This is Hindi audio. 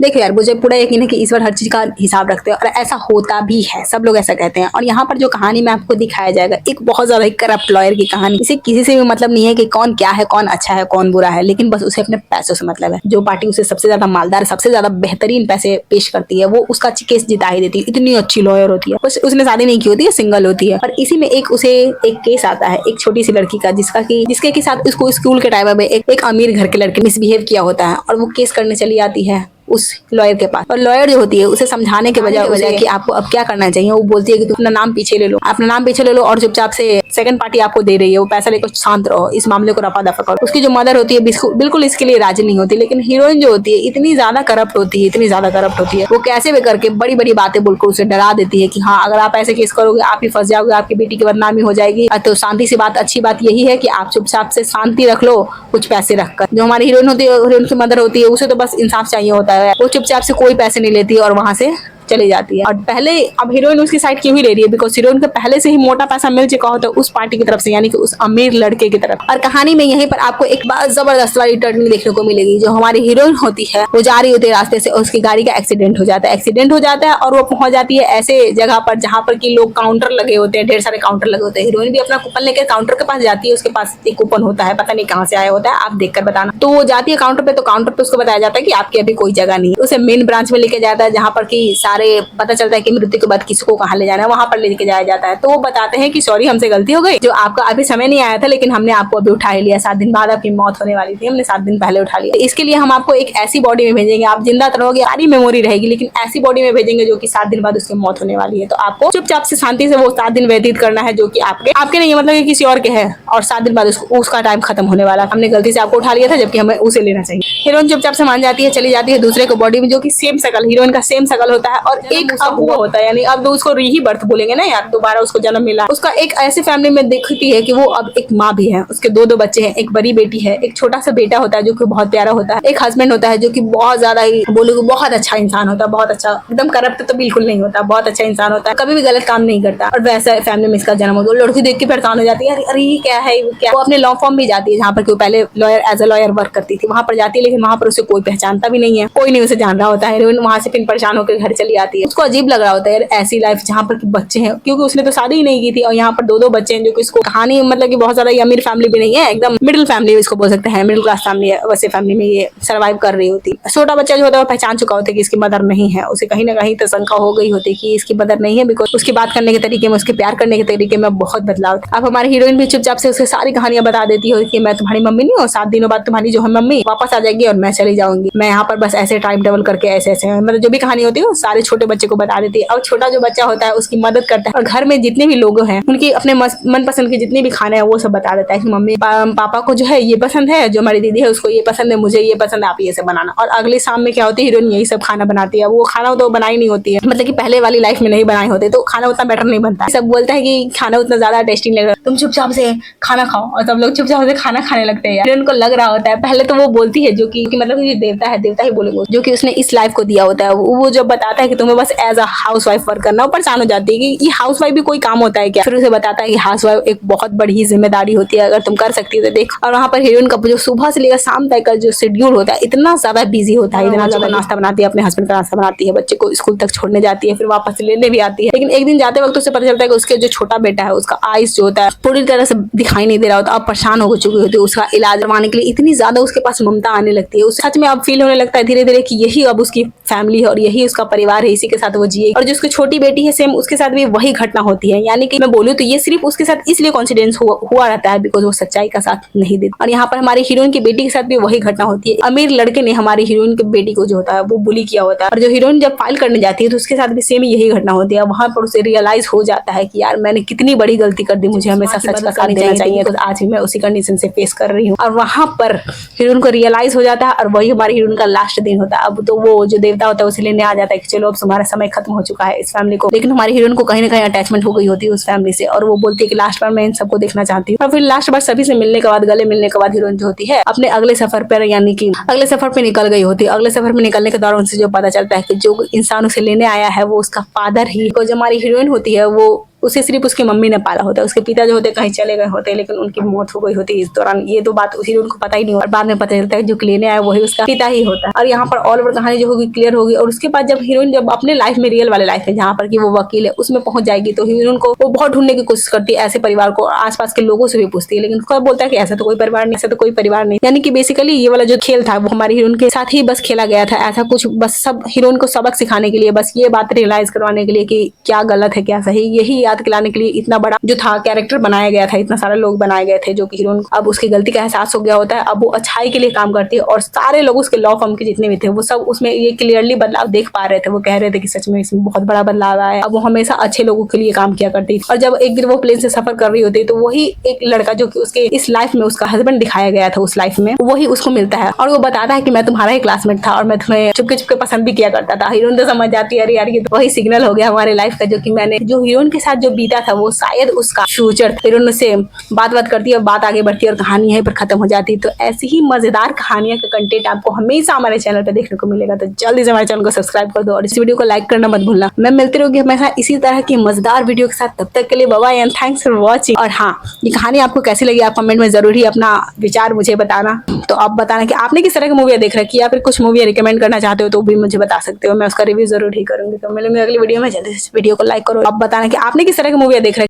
देखो यार, मुझे पूरा यकीन है कि ईश्वर हर चीज का हिसाब रखते हैं और ऐसा होता भी है, सब लोग ऐसा कहते हैं। और यहाँ पर जो कहानी में आपको दिखाया जाएगा, एक बहुत ज्यादा करप्ट लॉयर की कहानी। इसे किसी से भी मतलब नहीं है कि कौन क्या है, कौन अच्छा है, कौन बुरा है, लेकिन बस उसे अपने पैसों से मतलब है। जो पार्टी उसे सबसे ज्यादा मालदार, सबसे ज्यादा बेहतरीन पैसे पेश करती है, वो उसका केस जिता ही देती है। इतनी अच्छी लॉयर होती है। उसने शादी नहीं की होती है, सिंगल होती है। और इसी में उसे एक केस आता है एक छोटी सी लड़की का, जिसके के साथ उसको स्कूल के टाइम में एक अमीर घर के लड़के मिसबिहेव किया होता है। और वो केस करने चली आती है उस लॉयर के पास। और लॉयर जो होती है उसे समझाने के बजाय कि आपको अब क्या करना चाहिए, वो बोलती है कि तुम अपना नाम पीछे ले लो, अपना नाम पीछे ले लो और चुपचाप से सेकंड पार्टी आपको दे रही है वो पैसा लेकर शांत रहो, इस मामले को रफा दफा करो। उसकी जो मदर होती है बिल्कुल इसके लिए राजी नहीं होती। लेकिन हीरोइन जो होती है इतनी ज्यादा करप्ट होती है, इतनी ज्यादा करप्ट होती है, वो कैसे भी करके बड़ी बड़ी बातें बोलकर उसे डरा देती है कि हाँ, अगर आप ऐसे केस करोगे आप ही फंस जाओगे, आपकी बेटी की बदनामी हो जाएगी। तो शांति से बात, अच्छी बात यही है कि आप चुपचाप से शांति रख लो, कुछ पैसे रखकर। जो हमारी हीरोइन होती है, हीरोइन की मदर होती है, उसे तो बस इंसाफ चाहिए होता है। वो चुपचाप से कोई पैसे नहीं लेती और वहां से चली जाती है। और पहले अब हीरोइन उसकी साइड क्यों ही ले रही है, बिकॉज हीरोइन को पहले से ही मोटा पैसा मिल चुका होता है उस पार्टी की तरफ से, यानी कि उस अमीर लड़के की तरफ। और कहानी में यहीं पर आपको एक बात जबरदस्त वाली टर्निंग देखने को मिलेगी। जो हमारी हीरोइन होती है वो जा रही होती है रास्ते से, उसकी गाड़ी का एक्सीडेंट हो जाता है और वो पहुंच जाती है ऐसे जगह पर जहां पर की लोग काउंटर लगे होते हैं, ढेर सारे काउंटर लगे होते हैं। हीरोइन भी अपना कूपन लेकर काउंटर के पास जाती है, उसके पास एक कूपन होता है, पता नहीं कहाँ से आया होता है, आप देखकर बताना। तो वो जाती है काउंटर पे, तो काउंटर पे उसको बताया जाता है कि आपकी अभी कोई जगह नहीं है। उसे मेन ब्रांच में लेके जाता है जहां पर की सारे पता चलता है कि मृत्यु के बाद किसको कहाँ ले जाना है, वहां पर लेके जाया जाता है। तो वो बताते हैं कि सॉरी, हमसे गलती हो गई, जो आपका अभी समय नहीं आया था, लेकिन हमने आपको अभी उठा लिया। 7 दिन बाद आपकी मौत होने वाली थी, हमने 7 दिन पहले उठा लिया। इसके लिए हम आपको एक ऐसी बॉडी में भेजेंगे, आप जिंदा तो रहोगे, सारी मेमोरी रहेगी, लेकिन ऐसी बॉडी में भेजेंगे जो कि 7 दिन बाद उसकी मौत होने वाली है। तो आपको चुपचाप से शांति से वो 7 दिन व्यतीत करना है, जो कि आपके नहीं है, मतलब किसी और के है। और 7 दिन बाद उसका टाइम खत्म होने वाला, हमने गलती से आपको उठा लिया था, जबकि हमें उसे लेना चाहिए। हीरोइन चुपचाप से मान जाती है, चली जाती है दूसरे को बॉडी में, जो कि सेम शकल, हीरोइन का सेम शकल होता है और एक अब हुआ होता है, यानी अब उसको री बर्थ बोलेंगे ना यार, दोबारा उसको जन्म मिला। उसका एक ऐसी फैमिली में दिखती है कि वो अब एक माँ भी है, उसके दो बच्चे हैं, एक बड़ी बेटी है, एक छोटा सा बेटा होता है जो कि बहुत प्यारा होता है, एक हस्बैंड होता है जो कि बहुत ज्यादा ही बोलोगे बहुत अच्छा इंसान होता है, बहुत अच्छा, एकदम करप्ट तो बिल्कुल नहीं होता, बहुत अच्छा इंसान होता है, कभी भी गलत काम नहीं करता। और वैसा फैमिली में इसका जन्म होता है। लड़की देख के परेशान हो जाती है, अरे ये क्या है, क्या। वो अपने लॉ फॉर्म भी जाती है जहाँ पर वो पहले lawyer as a lawyer work करती थी, वहां पर जाती है, लेकिन वहां पर उसे कोई पहचानता भी नहीं है, कोई नहीं उसे जान रहा होता है। वहां से फिर परेशान होकर घर चली आती है। उसको अजीब लग रहा होता है ऐसी लाइफ जहाँ पर बच्चे हैं, क्योंकि उसने तो शादी ही नहीं की थी, और यहाँ पर दो बच्चे हैं, जो कि इसको कहानी मतलब कि बहुत ज्यादा अमीर फैमिली भी नहीं है, एकदम मिडिल फैमिली इसको बोल सकते हैं, मिडिल क्लास फैमिली है, वैसे फैमिली में ये सर्वाइव कर रही होती। छोटा बच्चा जो होता है वो पहचान चुका होता है कि इसकी मदर नहीं है, उसे कहीं ना कहीं तो शंका हो गई होती कि इसकी मदर नहीं है, बिकॉज उसकी बात करने के तरीके में, उसके प्यार करने के तरीके में बहुत बदलाव था। अब हमारी हीरोइन भी चुपचाप से उससे सारी कहानियां बता देती है कि मैं तुम्हारी मम्मी नहीं हूँ, 7 दिनों बाद तुम्हारी जो है मम्मी वापस आ जाएगी और मैं चली जाऊंगी, मैं यहाँ पर बस ऐसे टाइम टेबल करके ऐसे मतलब जो भी कहानी होती है वो सारे छोटे बच्चे को बता देती है। और छोटा जो बच्चा होता है उसकी मदद करता है, और घर में जितने भी लोग हैं उनकी अपने मनपसंद के जितने भी खाने हैं वो सब बता देता है कि मम्मी पापा को जो है ये पसंद है, जो हमारी दीदी है उसको ये पसंद है, मुझे ये पसंद है, आप ये सब बनाना। और अगले शाम में क्या होती है, हीरोइन यही सब खाना बनाती है। वो खाना तो बनाई नहीं होती है, मतलब कि पहले वाली लाइफ में नहीं बनाए होते, तो खाना उतना बेटर नहीं बनता। सब बोलता है कि खाना उतना ज्यादा टेस्टी नहीं लग रहा, तुम चुपचाप से खाना खाओ, और सब लोग चुपचाप से खाना खाने लगते हैं। हीरोइन को लग रहा होता है, पहले तो वो बोलती है जो कि मतलब ये देवता है, देवता ही बोलेंगे, जो कि उसने इस लाइफ को दिया होता है। वो जब बताता है कि तुम्हें बस as a housewife work करना, परेशान हो जाती है कि ये हाउस वाइफ भी कोई काम होता है क्या। फिर उसे बताता है कि हाउस वाइफ एक बहुत बड़ी जिम्मेदारी होती है, अगर तुम कर सकती हो तो देख। और वहाँ पर हीरोइन का जो सुबह से लेकर शाम तक का जो शेड्यूल होता है इतना ज्यादा बिजी होता है, इतना ज्यादा नाश्ता बनाती है, अपने हस्बैंड का नाश्ता बनाती है, बच्चे को स्कूल तक छोड़ने जाती है, फिर वापस लेने भी आती है। लेकिन एक दिन जाते वक्त उसे पता चलता है कि उसके जो छोटा बेटा है उसका आइस जो होता है पूरी तरह से दिखाई नहीं दे रहा होता, अब परेशान हो चुकी होती है। उसका इलाज करवाने के लिए इतनी ज्यादा उसके पास ममता आने लगती है, उस सच में अब फील होने लगता है धीरे धीरे कि यही अब उसकी फैमिली है और यही उसका परिवार है, इसी के साथ वो जिए। और जो उसकी छोटी बेटी है सेम उसके साथ भी वही घटना होती है, यानी कि मैं बोलूँ तो ये सिर्फ उसके साथ इसलिए कॉन्सिडेंस हुआ रहता है बिकॉज वो सच्चाई का साथ नहीं देती। और यहाँ पर हमारी हीरोइन की बेटी के साथ भी वही घटना होती है। अमीर लड़के ने हमारी हीरोइन की बेटी को जो होता है वो बुली किया होता है, और जो हीरोइन जब फाइल करने जाती है तो उसके साथ भी सेम यही घटना होती है। वहां पर उसे रियलाइज हो जाता है कि यार मैंने कितनी बड़ी गलती कर दी, मुझे हमेशा सच का साथ देना चाहिए, तो आज भी मैं उसी कंडीशन से फेस कर रही हूँ। और वहां पर हीरोइन को रियलाइज हो जाता है, और वही हमारी हीरोइन का लास्ट दिन होता है। अब तो वो जो देवता होता है उसे लेने आ जाता है कि चलो अब तुम्हारा समय खत्म हो चुका है इस फैमिली को। लेकिन हमारी हीरोइन को कहीं ना कहीं अटैचमेंट हो गई होती है उस फैमिली से, और वो बोलती है कि लास्ट बार मैं इन सबको देखना चाहती हूँ। और फिर लास्ट बार सभी से मिलने के बाद, गले मिलने के बाद हीरोइन जो होती है अपने अगले सफर पर, यानी कि अगले सफर पे निकल गई होती है। अगले सफर में निकलने के दौरान उनसे जो पता चलता है कि जो इंसान उसे लेने आया है वो उसका फादर ही, जो हमारी हीरोइन होती है वो उसे सिर्फ उसकी मम्मी ने पाला होता है। उसके पिता जो होते कहीं चले गए होते, लेकिन उनकी मौत हो गई होती है इस दौरान। ये तो बात उसी उनको पता ही नहीं, और बाद में पता चलता है जो लेने आया वही उसका पिता ही होता है। और यहाँ पर ऑल ओवर कहानी जो होगी क्लियर होगी। और उसके बाद जब हीरोइन जब अपने लाइफ में, रियल वाले लाइफ में जहाँ पर कि वो वकील है, उसमें पहुंच जाएगी, तो हीरोइन को वो बहुत ढूंढने की कोशिश करती है ऐसे परिवार को, आसपास के लोगों से भी पूछती है, लेकिन उसका बोलता है कि ऐसा तो कोई परिवार नहीं, ऐसा तो कोई परिवार नहीं। यानी कि बेसिकली ये वाला जो खेल था वो हमारी हीरोइन के साथ ही बस खेला गया था। ऐसा कुछ बस सब हीरोइन को सबक सिखाने के लिए, बस ये बात रियलाइज करवाने के लिए कि क्या गलत है क्या सही, यही याद दिलाने के लिए इतना बड़ा जो था कैरेक्टर बनाया गया था, इतना सारे लोग बनाए गए थे, जो कि हीरोइन अब उसकी गलती का एहसास हो गया होता है। अब वो अच्छाई के लिए काम करती है, और सारे लोग उसके लॉ फर्म के जितने भी थे वो सब उसमें ये क्लियरली बदलाव देख पा रहे थे। वो कह रहे थे कि सच में इसमें बहुत बड़ा बदलाव आया है। अब वो हमेशा अच्छे लोगों के लिए काम किया करती। और जब एक दिन वो प्लेन से सफर कर रही होती है, तो वही एक लड़का जो कि उसके इस लाइफ में उसका हस्बैंड दिखाया गया था उस लाइफ में, वही उसको मिलता है और वो बताता है कि मैं तुम्हारा ही क्लासमेट था और मैं तुम्हें चुपके चुपके पसंद भी किया करता था। हीरोइन तो समझ जाती है अरे यार ये तो वही सिग्नल हो गया हमारे लाइफ का, जो कि मैंने जो हीरोइन के साथ जो बीता था वो शायद उसका फ्यूचर। हीरोइन से बात करती है, बात आगे बढ़ती है और कहानी यहीं पर खत्म हो जाती है। तो ऐसी ही मजेदार कहानियां का कंटेंट आपको हमेशा हमारे चैनल पे देखने को मिलेगा। तो जल्दी से हमारे चैनल को सब्सक्राइब कर दो और इस वीडियो को लाइक करना मत भूलना। मैं मिलती रहूंगी हमेशा इसी तरह की मजेदार वीडियो के साथ। तब तक के लिए bye bye and thanks for watching. और हाँ, ये कहानी आपको कैसी लगी आप कमेंट में जरूर ही अपना विचार मुझे बताना। तो आप बताना कि आपने किस तरह की मूवी देख रखी है, या फिर कुछ मूवी रिकमेंड करना चाहते हो तो भी मुझे बता सकते हो, मैं उसका रिव्यू जरूर ही करूंगी। तो मिलेंगे अगली वीडियो में, जल्दी से वीडियो को लाइक करो। आप बताना कि आपने किस तरह की मूवी देख रखी है।